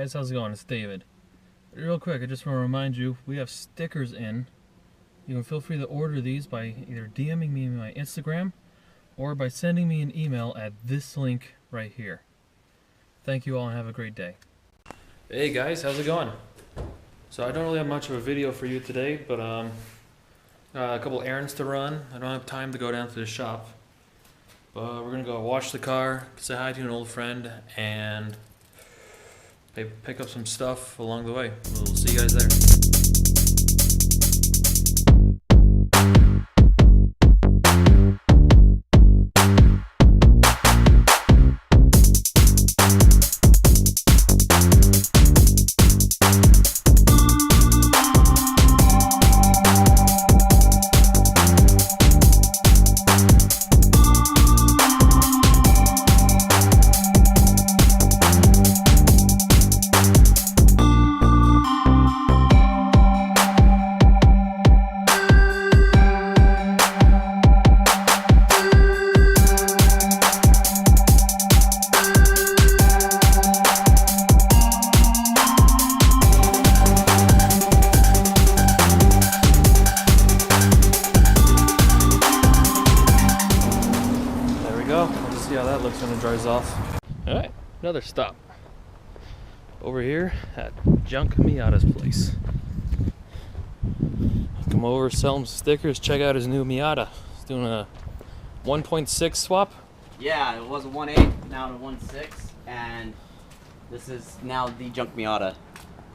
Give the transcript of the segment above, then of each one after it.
guys, how's it going? It's David. Real quick, I just want to remind you, we have stickers in. You can feel free to order these by either DMing me on my Instagram or by sending me an email at this link right here. Thank you all and have a great day. Hey guys, how's it going? So I don't really have much of a video for you today, but a couple errands to run. I don't have time to go down to the shop. But we're gonna go wash the car, say hi to an old friend, and maybe pick up some stuff along the way. We'll see you guys there. See how that looks when it dries off. Alright, another stop. Over here at JunkMiata's place. Come over, sell him stickers, check out his new Miata. He's doing a 1.6 swap. Yeah, it was a 1.8, now to 1.6, and this is now the JunkMiata.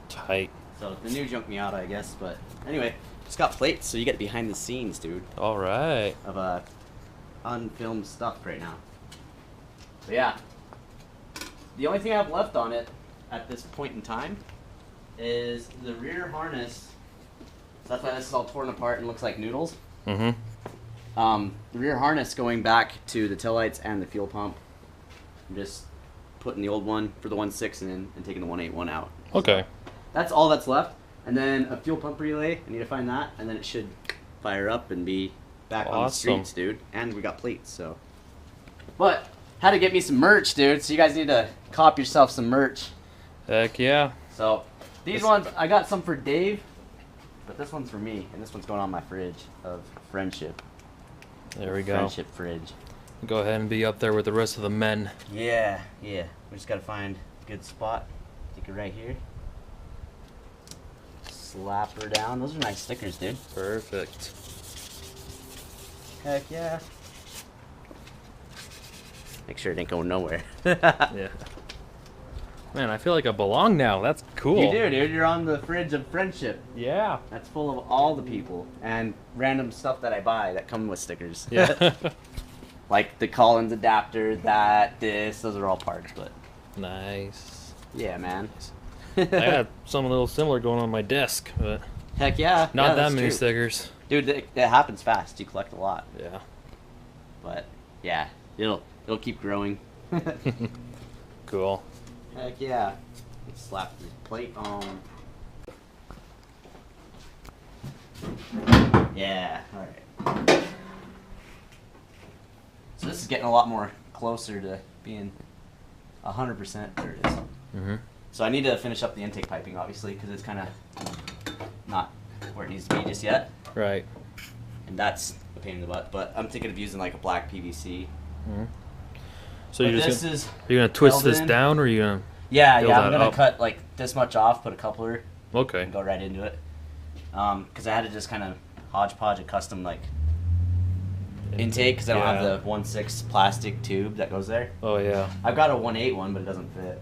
Tight. So the new JunkMiata, I guess, but anyway, just got plates, so you get behind the scenes, dude. Alright. Of unfilmed stuff right now. But yeah, the only thing I have left on it at this point in time is the rear harness. So that's why this is all torn apart and looks like noodles. Mm-hmm. The rear harness going back to the taillights and the fuel pump. I'm just putting the old one for the 1.6 in and taking the 1.8 one out. Okay. So that's all that's left. And then a fuel pump relay. I need to find that, and then it should fire up and be back on the streets, dude. And we got plates, so. But had to get me some merch, dude. So you guys need to cop yourself some merch. Heck yeah. So these ones, I got some for Dave, but this one's for me, and this one's going on my fridge of friendship. There we go. Friendship fridge. Go ahead and be up there with the rest of the men. Yeah, yeah. We just gotta find a good spot. Stick it right here. Slap her down. Those are nice stickers, dude. Perfect. Heck yeah. Make sure it ain't going nowhere. Yeah. Man, I feel like I belong now. That's cool. You do, dude. You're on the fridge of friendship. Yeah. That's full of all the people and random stuff that I buy that come with stickers. Yeah. Like the Collins adapter, this. Those are all parts, but. Nice. Yeah, man. I got something a little similar going on my desk, but Heck yeah. not yeah, that many true. stickers. Dude, it happens fast. You collect a lot. Yeah. But yeah, it'll keep growing. Cool. Heck yeah. Let's slap this plate on. Yeah, alright. So this is getting a lot more closer to being 100%. There it is. Mm-hmm. So I need to finish up the intake piping, obviously, because it's kind of not where it needs to be just yet. Right. And that's a pain in the butt. But I'm thinking of using like a black PVC. Mm-hmm. So but you're this just is you're gonna twist this in. down, or are you gonna? Yeah, build yeah. I'm that gonna up? cut like this much off, put a coupler, Okay. and go right into it. Because I had to just kind of hodgepodge a custom like intake because I don't have the 1.6 plastic tube that goes there. Oh yeah. I've got a 1.8 one, but it doesn't fit.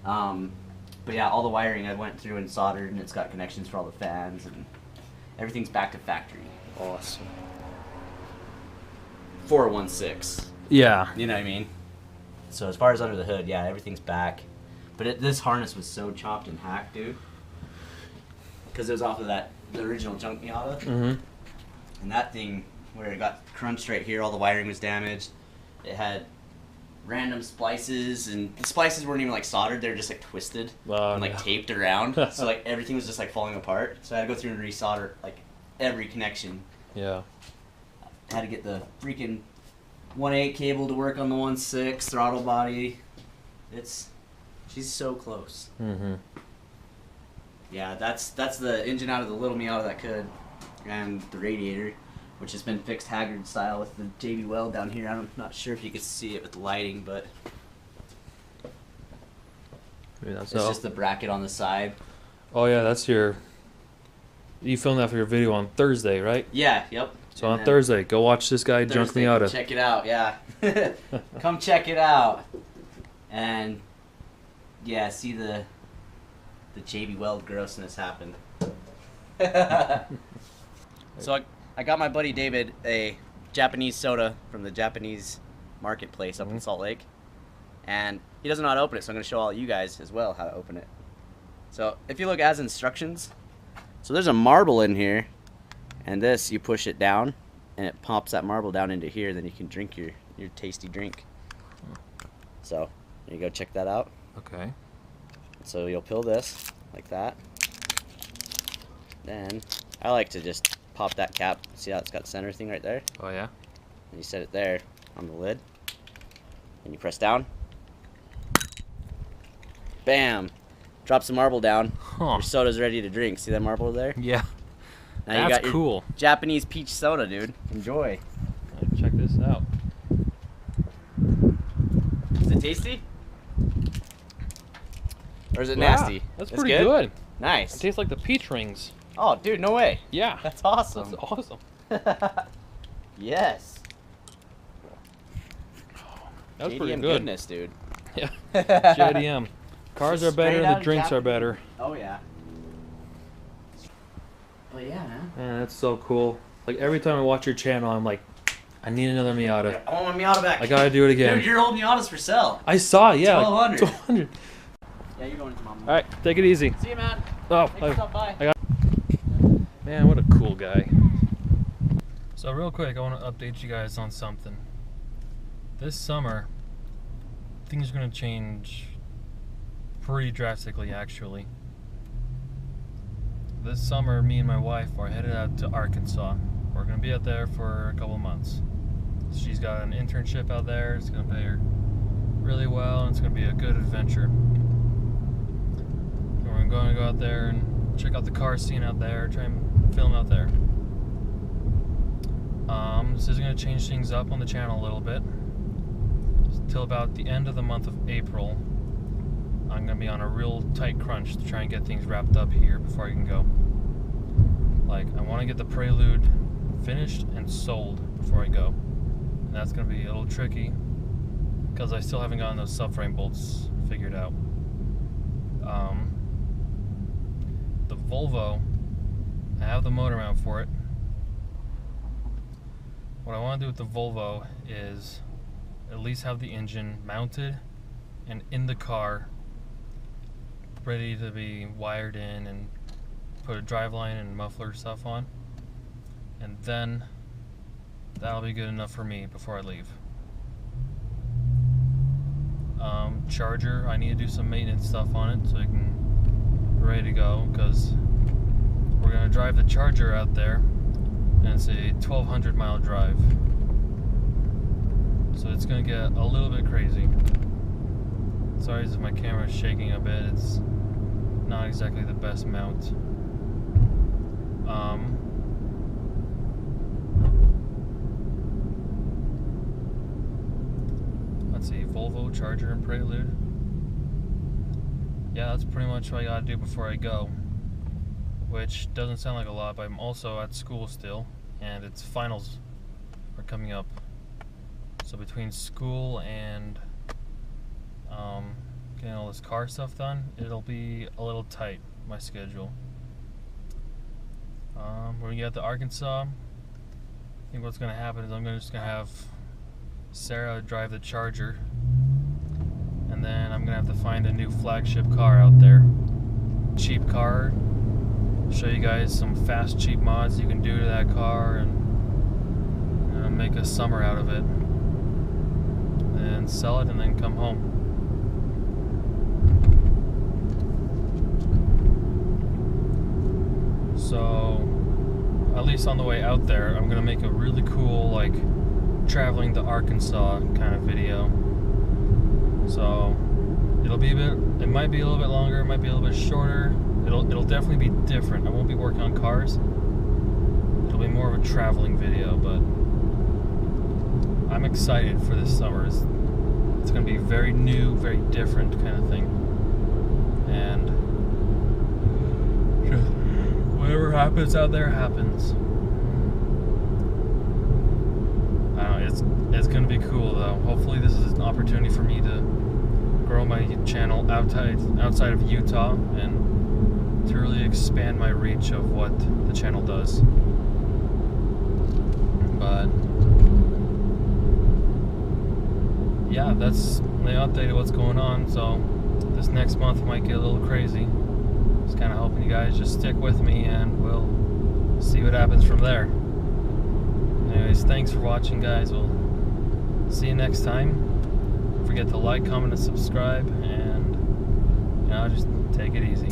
But yeah, all the wiring I went through and soldered, and it's got connections for all the fans, and everything's back to factory. Awesome. For a 1.6. Yeah. You know what I mean? So as far as under the hood, yeah, everything's back. But this harness was so chopped and hacked, dude. Because it was off of the original JunkMiata. Mm-hmm. And that thing, where it got crunched right here, all the wiring was damaged. It had random splices, and the splices weren't even like soldered, they were just like twisted and like taped around. So like everything was just like falling apart. So I had to go through and resolder like every connection. Yeah. I had to get the freaking 1.8 cable to work on the 1.6 throttle body. It's She's so close. Mm-hmm. Yeah, that's the engine out of the little Miata that could, and the radiator, which has been fixed Haggard style with the JB Weld down here. I'm not sure if you can see it with the lighting, but it's just the bracket on the side. Oh yeah, that's your. You filmed that for your video on Thursday, right? Yeah. Yep. So on Thursday, go watch this guy, JunkMiata. Check it out. Yeah. Come check it out. And yeah, see the JB Weld grossness happen. So I got my buddy David a Japanese soda from the Japanese marketplace up in Salt Lake, and he doesn't know how to open it, so I'm going to show all you guys as well how to open it. So if you look as instructions, so there's a marble in here, and this, you push it down and it pops that marble down into here, then you can drink your tasty drink. So there you go, check that out. Okay. So you'll peel this like that. Then I like to just pop that cap. See how it's got the center thing right there? Oh yeah. And you set it there on the lid. And you press down. Bam! Drop some marble down. Huh. Your soda's ready to drink. See that marble there? Yeah. Now That's you got your cool. Japanese peach soda, dude. Enjoy. Check this out. Is it tasty? Or is it nasty? That's pretty good. Nice. It tastes like the peach rings. Oh, dude, no way. Yeah. That's awesome. That's awesome. Yes. That was JDM pretty good. Goodness, dude. Yeah. JDM. Cars are better, the drinks are better. Oh, yeah. But yeah, man. Man, that's so cool. Like every time I watch your channel, I'm like, I need another Miata. I want my Miata back. I gotta do it again. Dude, your old Miata's for sale. I saw, yeah. 1200. 1200. Yeah, you're going to mom. All right, take it easy. See you, man. Oh, Bye. Man, what a cool guy. So real quick, I want to update you guys on something. This summer, things are going to change pretty drastically, actually. This summer, me and my wife are headed out to Arkansas. We're going to be out there for a couple months. She's got an internship out there. It's going to pay her really well, and it's going to be a good adventure. So we're going to go out there and check out the car scene out there, try and film out there. This is going to change things up on the channel a little bit. Till about the end of the month of April, I'm going to be on a real tight crunch to try and get things wrapped up here before I can go. Like, I want to get the Prelude finished and sold before I go. And that's going to be a little tricky because I still haven't gotten those subframe bolts figured out. The Volvo, I have the motor mount for it. What I want to do with the Volvo is at least have the engine mounted and in the car, ready to be wired in and put a driveline and muffler stuff on, and then that'll be good enough for me before I leave. Charger, I need to do some maintenance stuff on it so I can be ready to go, because we're going to drive the Charger out there, and it's a 1,200 mile drive, so it's going to get a little bit crazy. Sorry if my camera is shaking a bit, it's not exactly the best mount. Let's see, Volvo, Charger, and Prelude. Yeah, that's pretty much what I gotta do before I go. Which doesn't sound like a lot, but I'm also at school still, and its finals are coming up. So between school and getting all this car stuff done, it'll be a little tight, my schedule. When we get to Arkansas, I think what's going to happen is I'm just going to have Sarah drive the Charger, and then I'm going to have to find a new flagship car out there. Cheap car, show you guys some fast cheap mods you can do to that car, and make a summer out of it, and sell it and then come home. So, at least on the way out there, I'm gonna make a really cool, like, traveling to Arkansas kind of video. So, It'll be a bit. It might be a little bit longer. It might be a little bit shorter. It'll definitely be different. I won't be working on cars. It'll be more of a traveling video, but I'm excited for this summer. It's going to be very new, very different kind of thing. And whatever happens out there happens. I don't know, it's going to be cool though. Hopefully this is an opportunity for me to grow my channel outside of Utah and to really expand my reach of what the channel does. But yeah, that's the update of what's going on. So this next month might get a little crazy. Just kind of hoping you guys just stick with me and we'll see what happens from there. Anyways, thanks for watching, guys. We'll see you next time. Don't forget to like, comment, and subscribe, and just take it easy.